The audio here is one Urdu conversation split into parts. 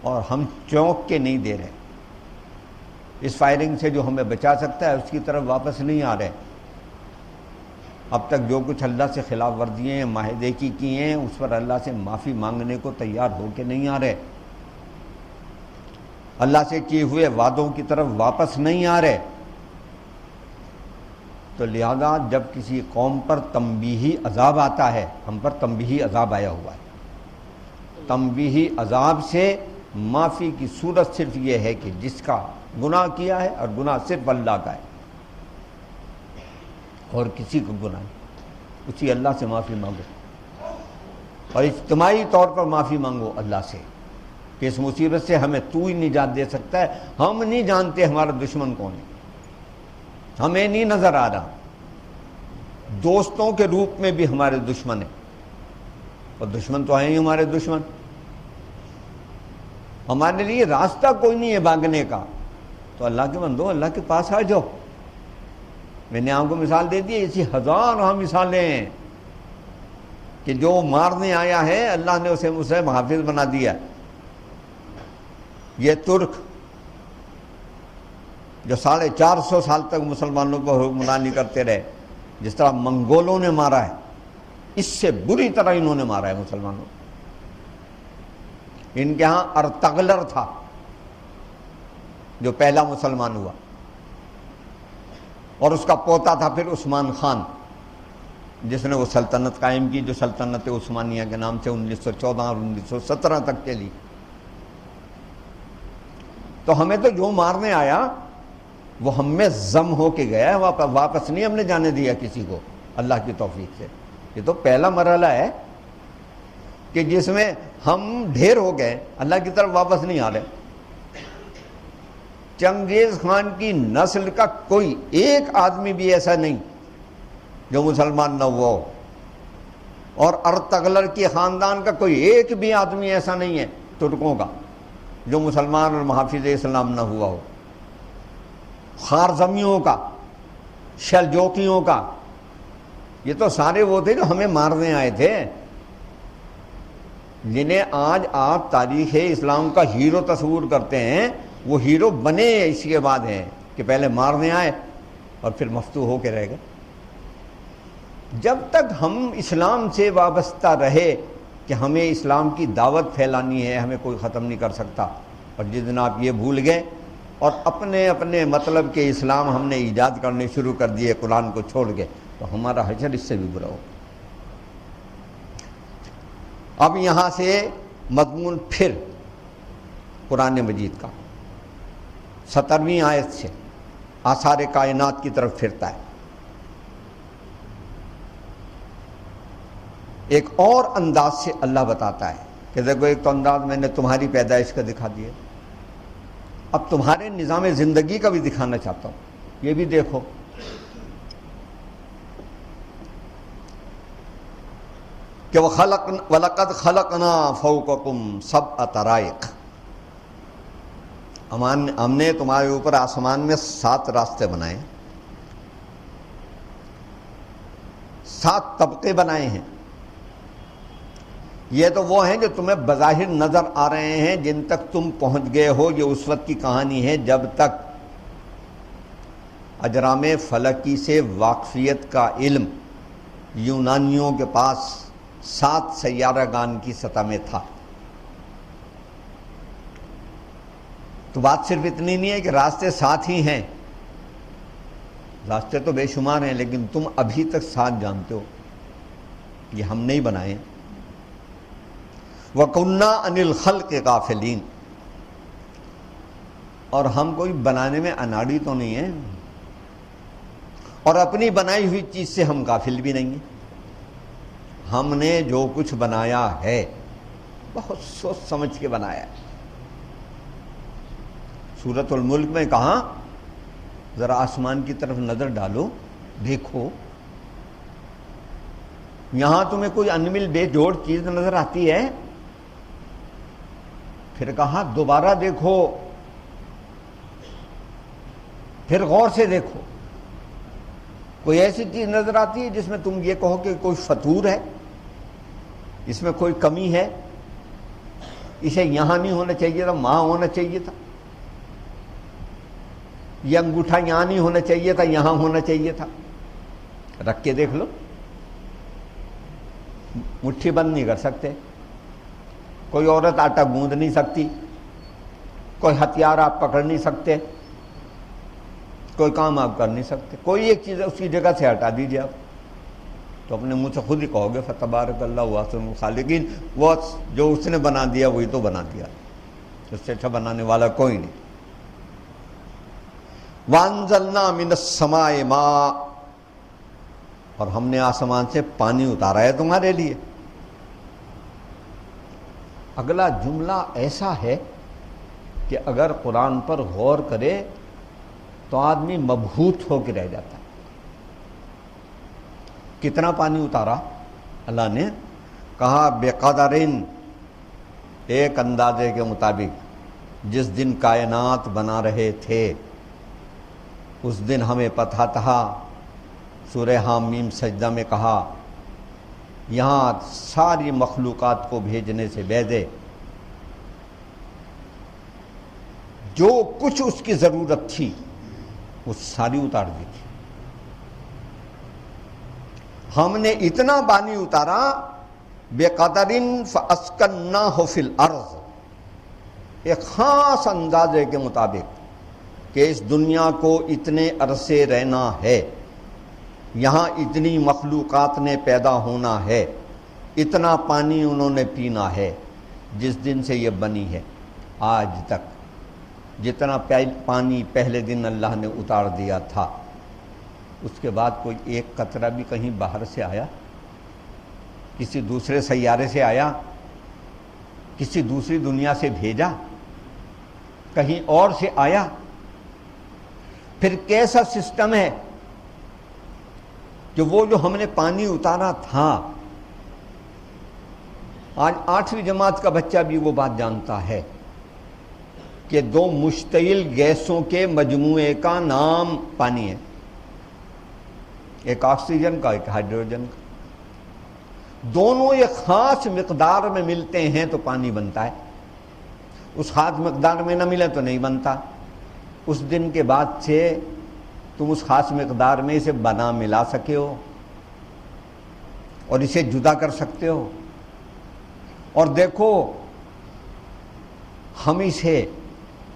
اور ہم چونک کے نہیں دے رہے. اس فائرنگ سے جو ہمیں بچا سکتا ہے اس کی طرف واپس نہیں آ رہے. اب تک جو کچھ اللہ سے خلاف ورزیاں ہیں، معاہدے کی ہیں، اس پر اللہ سے معافی مانگنے کو تیار ہو کے نہیں آ رہے. اللہ سے کیے ہوئے وعدوں کی طرف واپس نہیں آ رہے. تو لہذا جب کسی قوم پر تنبیہی عذاب آتا ہے، ہم پر تنبیہی عذاب آیا ہوا ہے. تنبیہی عذاب سے معافی کی صورت صرف یہ ہے کہ جس کا گناہ کیا ہے، اور گناہ صرف اللہ کا ہے اور کسی کو گناہ نہیں، اسی اللہ سے معافی مانگو، اور اجتماعی طور پر معافی مانگو اللہ سے کہ اس مصیبت سے ہمیں تو ہی نجات دے سکتا ہے. ہم نہیں جانتے ہمارا دشمن کون ہے، ہمیں نہیں نظر آ رہا. دوستوں کے روپ میں بھی ہمارے دشمن ہیں، اور دشمن تو ہیں ہی ہمارے دشمن. ہمارے لیے راستہ کوئی نہیں ہے بھاگنے کا. تو اللہ کے بندو اللہ کے پاس آ جاؤ. میں نے آپ کو مثال دے دی، ایسی ہزاروں مثالیں ہیں کہ جو مارنے آیا ہے اللہ نے اسے مجھ سے محافظ بنا دیا. یہ ترک جو 450 سال تک مسلمانوں کو حکمرانی کرتے رہے، جس طرح منگولوں نے مارا ہے، اس سے بری طرح انہوں نے مارا ہے مسلمانوں. ان کے ہاں ارطغرل تھا جو پہلا مسلمان ہوا، اور اس کا پوتا تھا پھر عثمان خان، جس نے وہ سلطنت قائم کی جو سلطنت عثمانیہ کے نام سے 1914 اور 1917 تک چلی. تو ہمیں تو جو مارنے آیا وہ ہم میں ضم ہو کے گیا، واپس نہیں ہم نے جانے دیا کسی کو اللہ کی توفیق سے. یہ تو پہلا مرحلہ ہے کہ جس میں ہم ڈھیر ہو گئے، اللہ کی طرف واپس نہیں آ رہے. چنگیز خان کی نسل کا کوئی ایک آدمی بھی ایسا نہیں جو مسلمان نہ ہوا ہو، اور ارطغرل کے خاندان کا کوئی ایک بھی آدمی ایسا نہیں ہے ترکوں کا جو مسلمان اور محافظ اسلام نہ ہوا ہو. خارزمیوں کا، شلجوقیوں کا، یہ تو سارے وہ تھے جو ہمیں مارنے آئے تھے، جنہیں آج آپ تاریخ اسلام کا ہیرو تصور کرتے ہیں. وہ ہیرو بنے اس کے بعد ہیں کہ پہلے مارنے آئے اور پھر مفتوح ہو کے رہ گئے. جب تک ہم اسلام سے وابستہ رہے کہ ہمیں اسلام کی دعوت پھیلانی ہے، ہمیں کوئی ختم نہیں کر سکتا. اور جس دن آپ یہ بھول گئے اور اپنے اپنے مطلب کے اسلام ہم نے ایجاد کرنے شروع کر دیے قرآن کو چھوڑ کے، تو ہمارا حشر اس سے بھی برا ہو. اب یہاں سے مضمون پھر قرآن مجید کا 17ویں آیت سے آثار کائنات کی طرف پھرتا ہے. ایک اور انداز سے اللہ بتاتا ہے کہ دیکھو، ایک تو انداز میں نے تمہاری پیدائش کا دکھا دیا، اب تمہارے نظام زندگی کا بھی دکھانا چاہتا ہوں. یہ بھی دیکھو کہ وَلَقَدْ خَلَقْنَا فَوْقَكُمْ سَبْعَ طَرَائِقَ، ہم نے تمہارے اوپر آسمان میں 7 راستے بنائے، 7 طبقے بنائے ہیں. یہ تو وہ ہیں جو تمہیں بظاہر نظر آ رہے ہیں، جن تک تم پہنچ گئے ہو. یہ اس وقت کی کہانی ہے جب تک اجرام فلکی سے واقفیت کا علم یونانیوں کے پاس 7 سیارہ گان کی سطح میں تھا. تو بات صرف اتنی نہیں ہے کہ راستے 7 ہی ہیں، راستے تو بے شمار ہیں، لیکن تم ابھی تک 7 جانتے ہو، یہ ہم نہیں بنائے. وَكُنَّا عَنِ الْخَلْقِ غَافِلِينَ، اور ہم کوئی بنانے میں اناڑی تو نہیں ہیں، اور اپنی بنائی ہوئی چیز سے ہم غافل بھی نہیں ہیں. ہم نے جو کچھ بنایا ہے بہت سوچ سمجھ کے بنایا ہے. سورۃ الملک میں کہا ذرا آسمان کی طرف نظر ڈالو، دیکھو یہاں تمہیں کوئی انمل بے جوڑ چیز نظر آتی ہے؟ پھر کہا دوبارہ دیکھو، پھر غور سے دیکھو، کوئی ایسی چیز نظر آتی ہے جس میں تم یہ کہو کہ کوئی فطور ہے، اس میں کوئی کمی ہے؟ اسے یہاں نہیں ہونا چاہیے تھا، وہاں ہونا چاہیے تھا، یہ انگوٹھا یہاں نہیں ہونا چاہیے تھا، یہاں ہونا چاہیے تھا۔ رکھ کے دیکھ لو، مٹھی بند نہیں کر سکتے، کوئی عورت آٹا گوندھ نہیں سکتی، کوئی ہتھیار آپ پکڑ نہیں سکتے، کوئی کام آپ کر نہیں سکتے، کوئی ایک چیز اس کی جگہ سے ہٹا دیجیے آپ تو اپنے منہ سے خود ہی کہو گے فتبارک اللہ احسن الخالقین، وہ جو اس نے بنا دیا وہی تو بنا دیا، اس سے اچھا بنانے والا کوئی نہیں۔ وَأَنزَلْنَا مِنَ السَّمَاءِ مَاءً، اور ہم نے آسمان سے پانی اتارا ہے تمہارے لیے۔ اگلا جملہ ایسا ہے کہ اگر قرآن پر غور کرے تو آدمی مبہوت ہو کے رہ جاتا ہے۔ کتنا پانی اتارا اللہ نے؟ کہا بقدرن، ایک اندازے کے مطابق، جس دن کائنات بنا رہے تھے اس دن ہمیں پتہ تھا۔ سورہ حامیم سجدہ میں کہا یہاں ساری مخلوقات کو بھیجنے سے بیدے جو کچھ اس کی ضرورت تھی وہ ساری اتار دی تھی۔ ہم نے اتنا پانی اتارا بقدرن فاسکناہ فی الارض، ایک خاص اندازے کے مطابق کہ اس دنیا کو اتنے عرصے رہنا ہے، یہاں اتنی مخلوقات نے پیدا ہونا ہے، اتنا پانی انہوں نے پینا ہے۔ جس دن سے یہ بنی ہے آج تک جتنا پانی پہلے دن اللہ نے اتار دیا تھا، اس کے بعد کوئی ایک قطرہ بھی کہیں باہر سے آیا؟ کسی دوسرے سیارے سے آیا؟ کسی دوسری دنیا سے بھیجا؟ کہیں اور سے آیا؟ پھر کیسا سسٹم ہے کہ وہ جو ہم نے پانی اتارا تھا، آج 8ویں جماعت کا بچہ بھی وہ بات جانتا ہے کہ دو مشتعل گیسوں کے مجموعے کا نام پانی ہے، ایک آکسیجن کا ایک ہائیڈروجن کا، دونوں ایک خاص مقدار میں ملتے ہیں تو پانی بنتا ہے، اس خاص مقدار میں نہ ملے تو نہیں بنتا۔ اس دن کے بعد سے تم اس خاص مقدار میں اسے بنا ملا سکے ہو اور اسے جدا کر سکتے ہو۔ اور دیکھو ہم اسے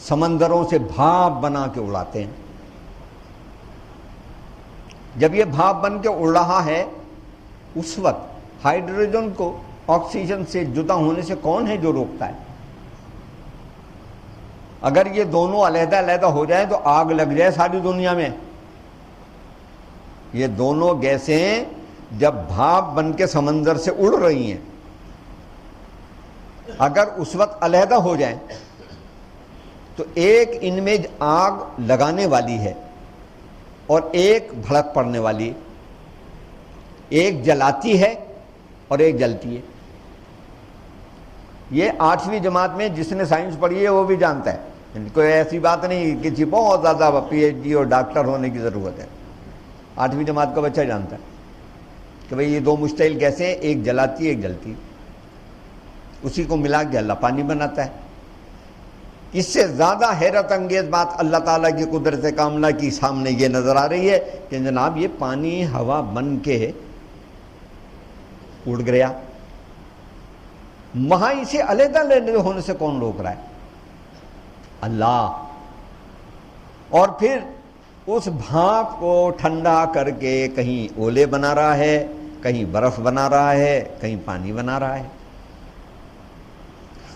سمندروں سے بھاپ بنا کے اڑاتے ہیں، جب یہ بھاپ بن کے اڑ رہا ہے اس وقت ہائیڈروجن کو آکسیجن سے جدا ہونے سے کون ہے جو روکتا ہے؟ اگر یہ دونوں علیحدہ علیحدہ ہو جائیں تو آگ لگ جائے ساری دنیا میں۔ یہ دونوں گیسیں جب بھاپ بن کے سمندر سے اڑ رہی ہیں، اگر اس وقت علیحدہ ہو جائیں تو ایک ان میں آگ لگانے والی ہے اور ایک بھڑک پڑنے والی، ایک جلاتی ہے اور ایک جلتی ہے۔ یہ 8ویں جماعت میں جس نے سائنس پڑھی ہے وہ بھی جانتا ہے، کوئی ایسی بات نہیں کہ بہت زیادہ پی ایچ ڈی اور ڈاکٹر ہونے کی ضرورت ہے۔ 8ویں جماعت کا بچہ جانتا ہے کہ بھئی یہ دو مشتعل گیسیں، ایک جلاتی ایک جلتی، اسی کو ملا کے اللہ پانی بناتا ہے۔ اس سے زیادہ حیرت انگیز بات اللہ تعالیٰ کی قدرت کاملہ کی سامنے یہ نظر آ رہی ہے کہ جناب یہ پانی ہوا بن کے اڑ گیا، وہاں اسے علیحدہ علیحدہ ہونے سے کون روک رہا ہے؟ اللہ۔ اور پھر اس بھاپ کو ٹھنڈا کر کے کہیں اولے بنا رہا ہے، کہیں برف بنا رہا ہے، کہیں پانی بنا رہا ہے،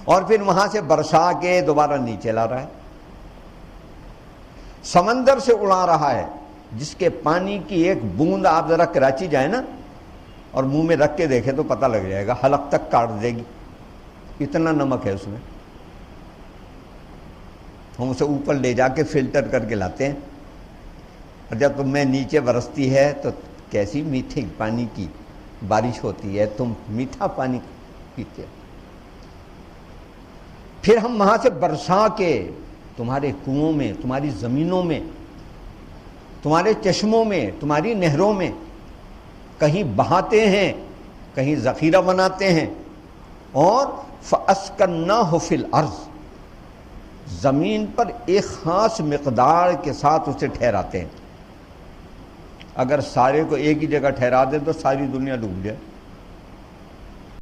اور پھر وہاں سے برسا کے دوبارہ نیچے لا رہا ہے، سمندر سے اڑا رہا ہے، جس کے پانی کی ایک بوند آپ ذرا کراچی جائیں نا اور منہ میں رکھ کے دیکھیں تو پتہ لگ جائے گا، حلق تک کاٹ دے گی، اتنا نمک ہے اس میں۔ ہم اسے اوپر لے جا کے فلٹر کر کے لاتے ہیں، اور جب تم میں نیچے برستی ہے تو کیسی میٹھے پانی کی بارش ہوتی ہے، تم میٹھا پانی پیتے ہو۔ پھر ہم وہاں سے برسا کے تمہارے کنوؤں میں، تمہاری زمینوں میں، تمہارے چشموں میں، تمہاری نہروں میں کہیں بہاتے ہیں، کہیں ذخیرہ بناتے ہیں، اور فَأَسْكَنَّاهُ فِي الْأَرْضِ، زمین پر ایک خاص مقدار کے ساتھ اسے ٹھہراتے ہیں. اگر سارے کو ایک ہی جگہ ٹھہرا دیں تو ساری دنیا ڈوب جائے.